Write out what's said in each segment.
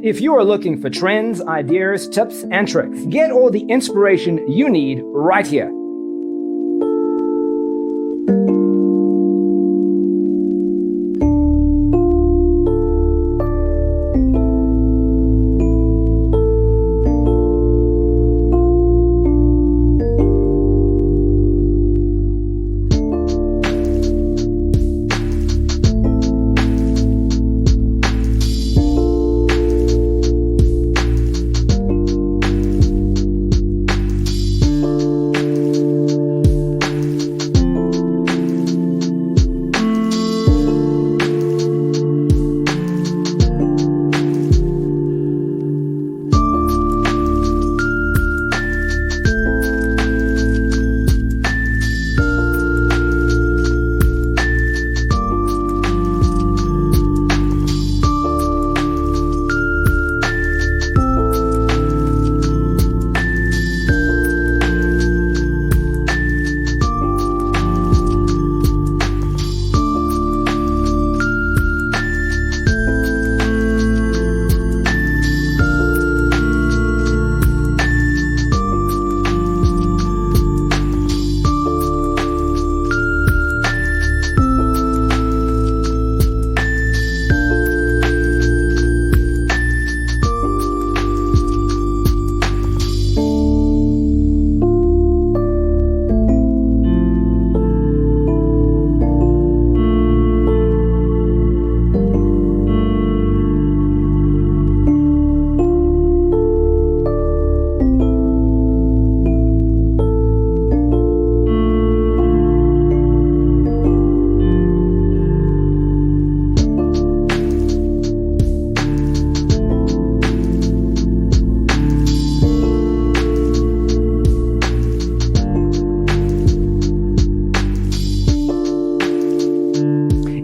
If you are looking for trends, ideas, tips, and tricks, get all the inspiration you need right here.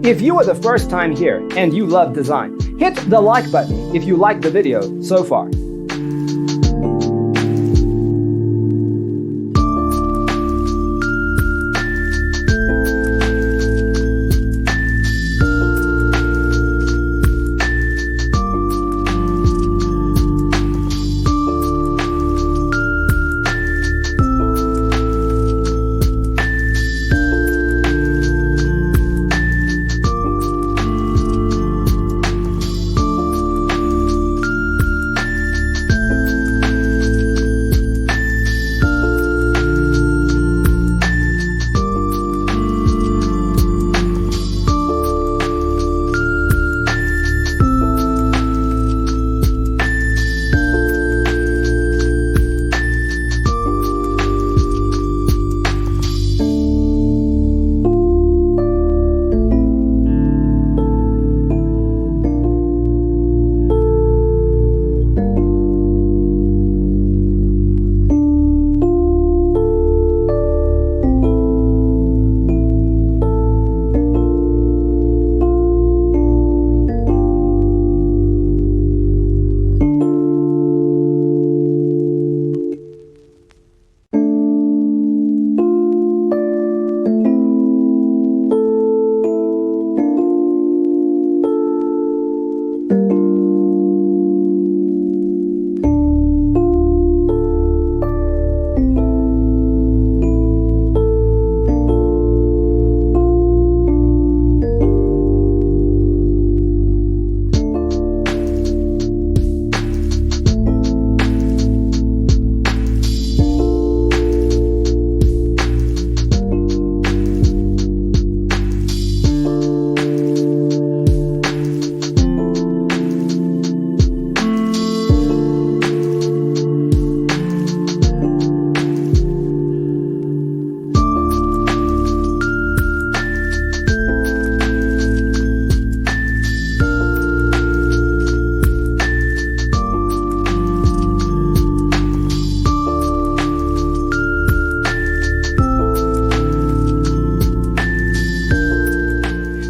If you are the first time here and you love design, hit the like button if you like the video so far.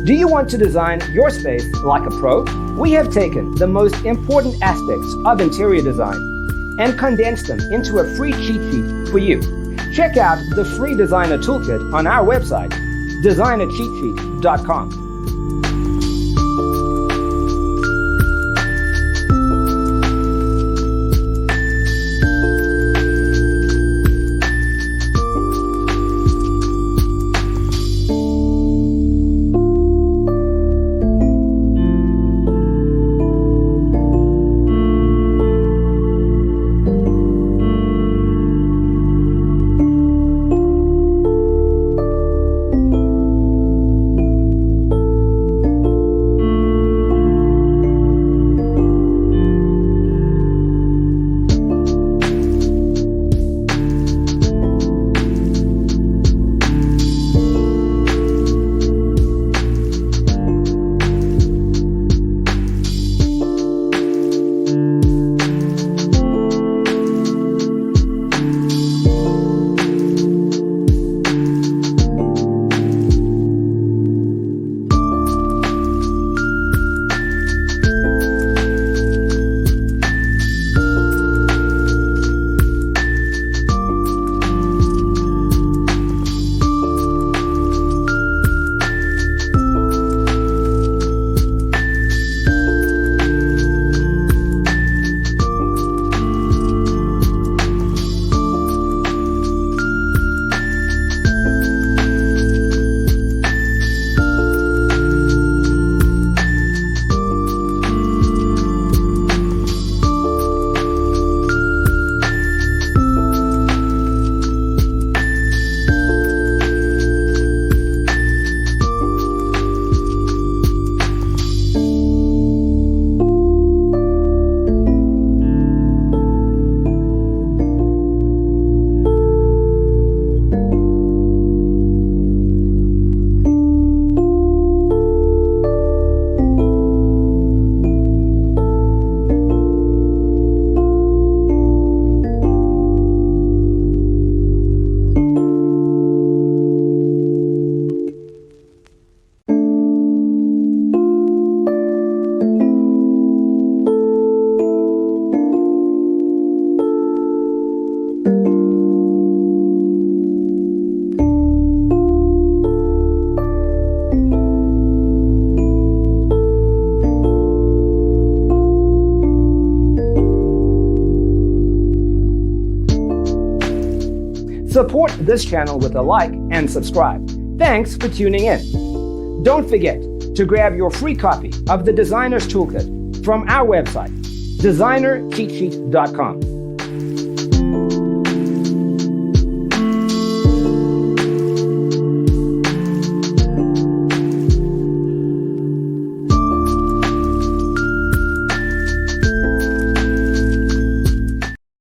Do you want to design your space like a pro? We have taken the most important aspects of interior design and condensed them into a free cheat sheet for you. Check out the free designer toolkit on our website, designercheatsheet.com. Support this channel with a like and subscribe. Thanks for tuning in. Don't forget to grab your free copy of the Designer's Toolkit from our website, designercheatsheet.com.